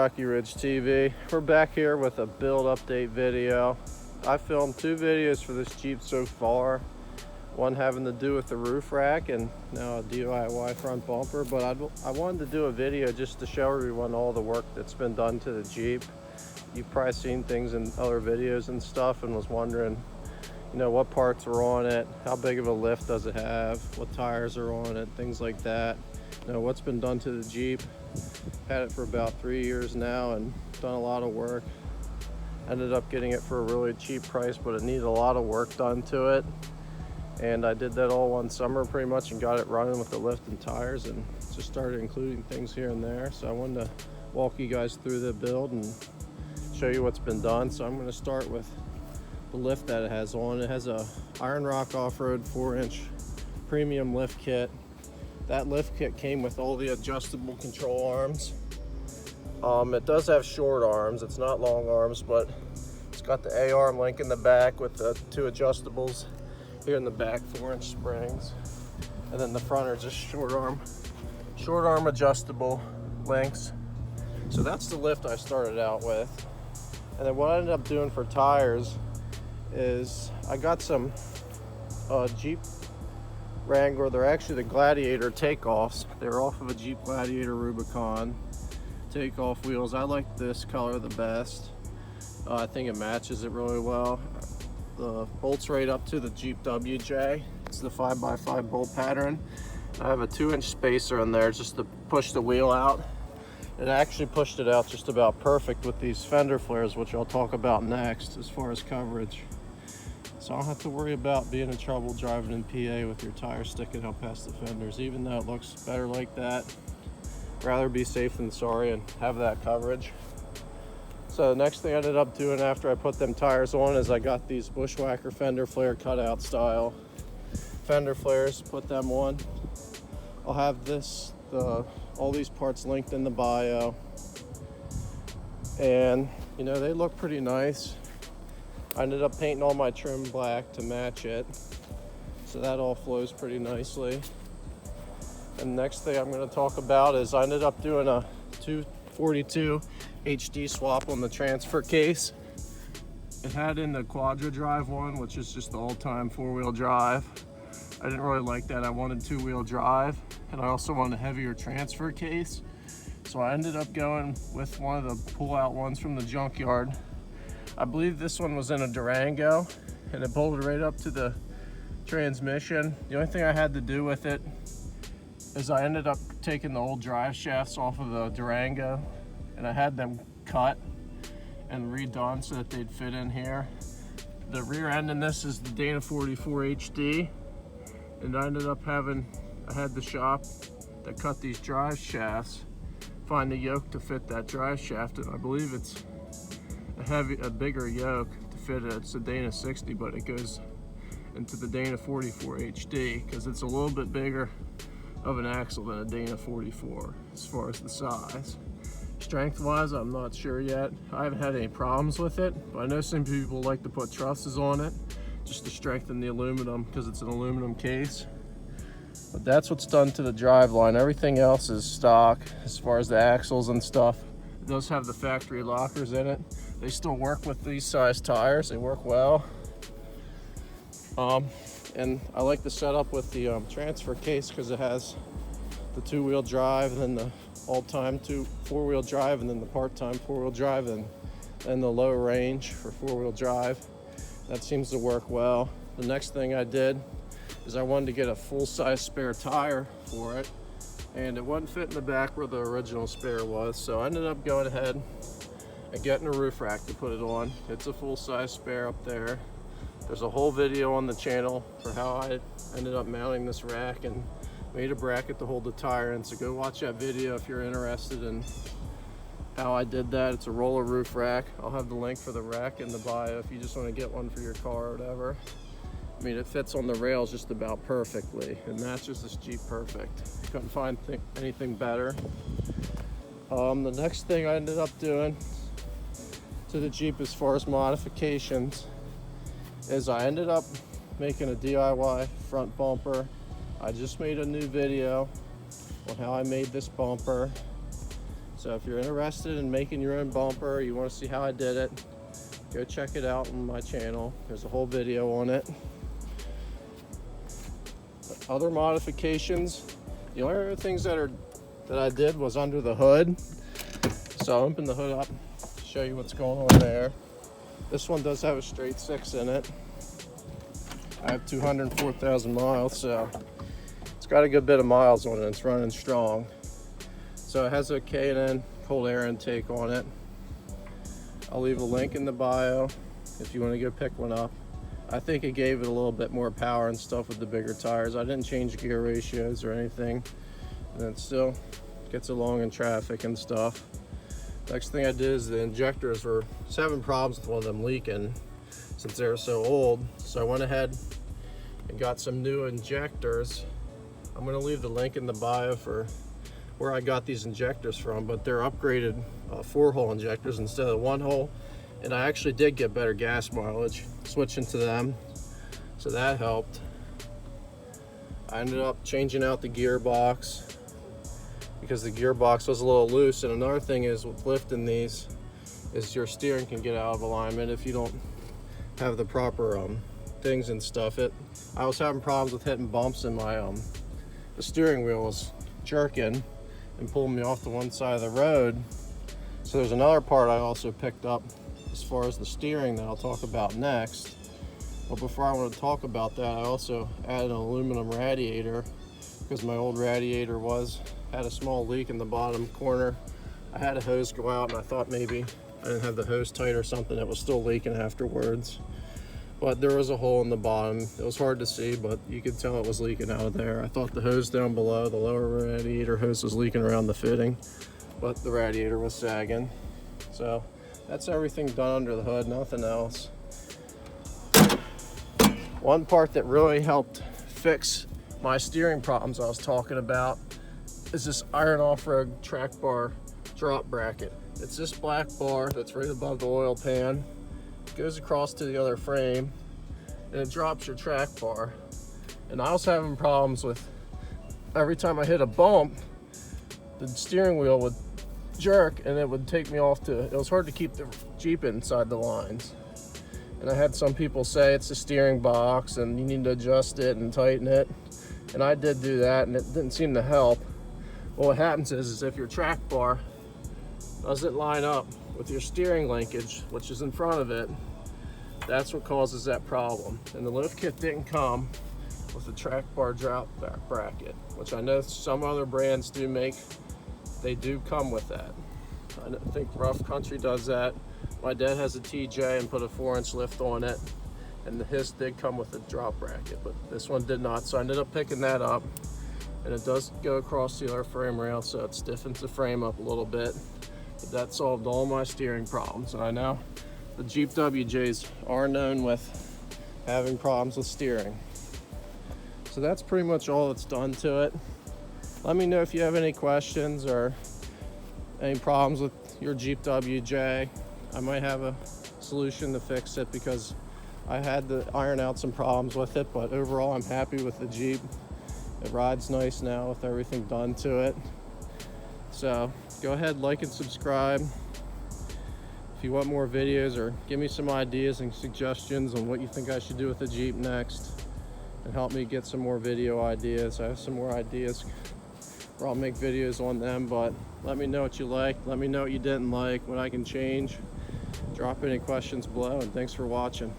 Rocky Ridge TV. We're back here with a build update video. I filmed 2 videos for this Jeep so far. One having to do with the roof rack and now a DIY front bumper, but I wanted to do a video just to show everyone all the work that's been done to the Jeep. You've probably seen things in other videos and stuff and was wondering, you know, what parts are on it, how big of a lift does it have, what tires are on it, things like that. You know, what's been done to the Jeep. Had it for about 3 years now and done a lot of work. Ended up getting it for a really cheap price, but it needed a lot of work done to it. And I did that all one summer pretty much and got it running with the lift and tires and just started including things here and there. So I wanted to walk you guys through the build and show you what's been done. So I'm going to start with the lift that it has on. It has a Iron Rock Off-Road 4-inch premium lift kit. That lift kit came with all the adjustable control arms. It does have short arms, it's not long arms, but it's got the A-arm link in the back with the 2 adjustables here in the back, 4-inch springs. And then the front are just short arm adjustable links. So that's the lift I started out with. And then what I ended up doing for tires is I got some Jeep Wrangler. They're actually the Gladiator takeoffs. They're off of a Jeep Gladiator Rubicon takeoff wheels. I like this color the best. I think it matches it really well. The bolts right up to the Jeep WJ. It's the 5x5 bolt pattern. I have a 2-inch spacer in there just to push the wheel out. It actually pushed it out just about perfect with these fender flares, which I'll talk about next as far as coverage. So I don't have to worry about being in trouble driving in PA with your tires sticking out past the fenders, even though it looks better like that. Rather be safe than sorry and have that coverage. So the next thing I ended up doing after I put them tires on is I got these Bushwhacker fender flare cutout style fender flares, put them on. I'll have all these parts linked in the bio. And you know, they look pretty nice. I ended up painting all my trim black to match it. So that all flows pretty nicely. And the next thing I'm going to talk about is I ended up doing a 242 HD swap on the transfer case. It had in the Quadra Drive one, which is just the all-time 4-wheel drive. I didn't really like that. I wanted 2-wheel drive, and I also wanted a heavier transfer case. So I ended up going with one of the pull-out ones from the junkyard. I believe this one was in a Durango, and it bolted right up to the transmission. The only thing I had to do with it is I ended up taking the old drive shafts off of the Durango, and I had them cut and redone so that they'd fit in here. The rear end in this is the Dana 44 HD, and I ended up I had the shop that cut these drive shafts find the yoke to fit that drive shaft, and I believe it's a bigger yoke to fit it. It's a Dana 60, but it goes into the Dana 44 HD because it's a little bit bigger of an axle than a Dana 44 as far as the size. Strength wise, I'm not sure yet. I haven't had any problems with it, but I know some people like to put trusses on it just to strengthen the aluminum because it's an aluminum case. But that's what's done to the drive line. Everything else is stock as far as the axles and stuff. It does have the factory lockers in it. They still work with these size tires. They work well. And I like the setup with the transfer case because it has the 2-wheel drive and then the all-time 4-wheel drive and then the part-time 4-wheel drive and the low range for 4-wheel drive. That seems to work well. The next thing I did is I wanted to get a full-size spare tire for it, and it wasn't fit in the back where the original spare was, so I ended up going ahead and getting a roof rack to put it on. It's a full-size spare up there. There's a whole video on the channel for how I ended up mounting this rack and made a bracket to hold the tire in, so go watch that video if you're interested in how I did that. It's a roller roof rack. I'll have the link for the rack in the bio if you just want to get one for your car or whatever. I mean, it fits on the rails just about perfectly. It matches this Jeep perfect. Couldn't find anything better. The next thing I ended up doing to the Jeep as far as modifications is I ended up making a DIY front bumper. I just made a new video on how I made this bumper. So if you're interested in making your own bumper, you want to see how I did it, go check it out on my channel. There's a whole video on it. Other modifications, the only other things that I did was under the hood. So I'll open the hood up, show you what's going on there. This one does have a straight 6 in it. I have 204,000 miles, so it's got a good bit of miles on it. It's running strong. So it has a K&N cold air intake on it. I'll leave a link in the bio if you want to go pick one up. I think it gave it a little bit more power and stuff with the bigger tires. I didn't change gear ratios or anything, and it still gets along in traffic and stuff. Next thing I did is the injectors were having problems with one of them leaking since they were so old. So I went ahead and got some new injectors. I'm going to leave the link in the bio for where I got these injectors from, but they're upgraded 4-hole injectors instead of 1-hole. And I actually did get better gas mileage switching to them, so that helped. I ended up changing out the gearbox because the gearbox was a little loose. And another thing is with lifting these is your steering can get out of alignment if you don't have the proper things and stuff. I was having problems with hitting bumps, and my the steering wheel was jerking and pulling me off to one side of the road. So there's another part I also picked up as far as the steering that I'll talk about next. But before I want to talk about that, I also added an aluminum radiator because my old radiator had a small leak in the bottom corner. I had a hose go out, and I thought maybe I didn't have the hose tight or something. It was still leaking afterwards, but there was a hole in the bottom. It was hard to see, but you could tell it was leaking out of there. I thought the hose down below, the lower radiator hose, was leaking around the fitting, but the radiator was sagging. So that's everything done under the hood, nothing else. One part that really helped fix my steering problems I was talking about is this Iron Off-Road track bar drop bracket. It's this black bar that's right above the oil pan. It goes across to the other frame, and it drops your track bar. And I was having problems with, every time I hit a bump, the steering wheel would jerk and it would take me off to, it was hard to keep the Jeep inside the lines. And I had some people say it's the steering box and you need to adjust it and tighten it. And I did do that, and it didn't seem to help. Well, what happens is if your track bar doesn't line up with your steering linkage, which is in front of it, that's what causes that problem. And the lift kit didn't come with the track bar drop bracket, which I know some other brands do make. They do come with that. I think Rough Country does that. My dad has a TJ and put a 4-inch lift on it, and his did come with a drop bracket, but this one did not. So I ended up picking that up, and it does go across the other frame rail, so it stiffens the frame up a little bit. But that solved all my steering problems. And I know the Jeep WJs are known with having problems with steering. So that's pretty much all that's done to it. Let me know if you have any questions or any problems with your Jeep WJ. I might have a solution to fix it because I had to iron out some problems with it, but overall I'm happy with the Jeep. It rides nice now with everything done to it. So go ahead, like and subscribe if you want more videos, or give me some ideas and suggestions on what you think I should do with the Jeep next, and help me get some more video ideas. I have some more ideas where I'll make videos on them, but let me know what you like, let me know what you didn't like, what I can change. Drop any questions below, and thanks for watching.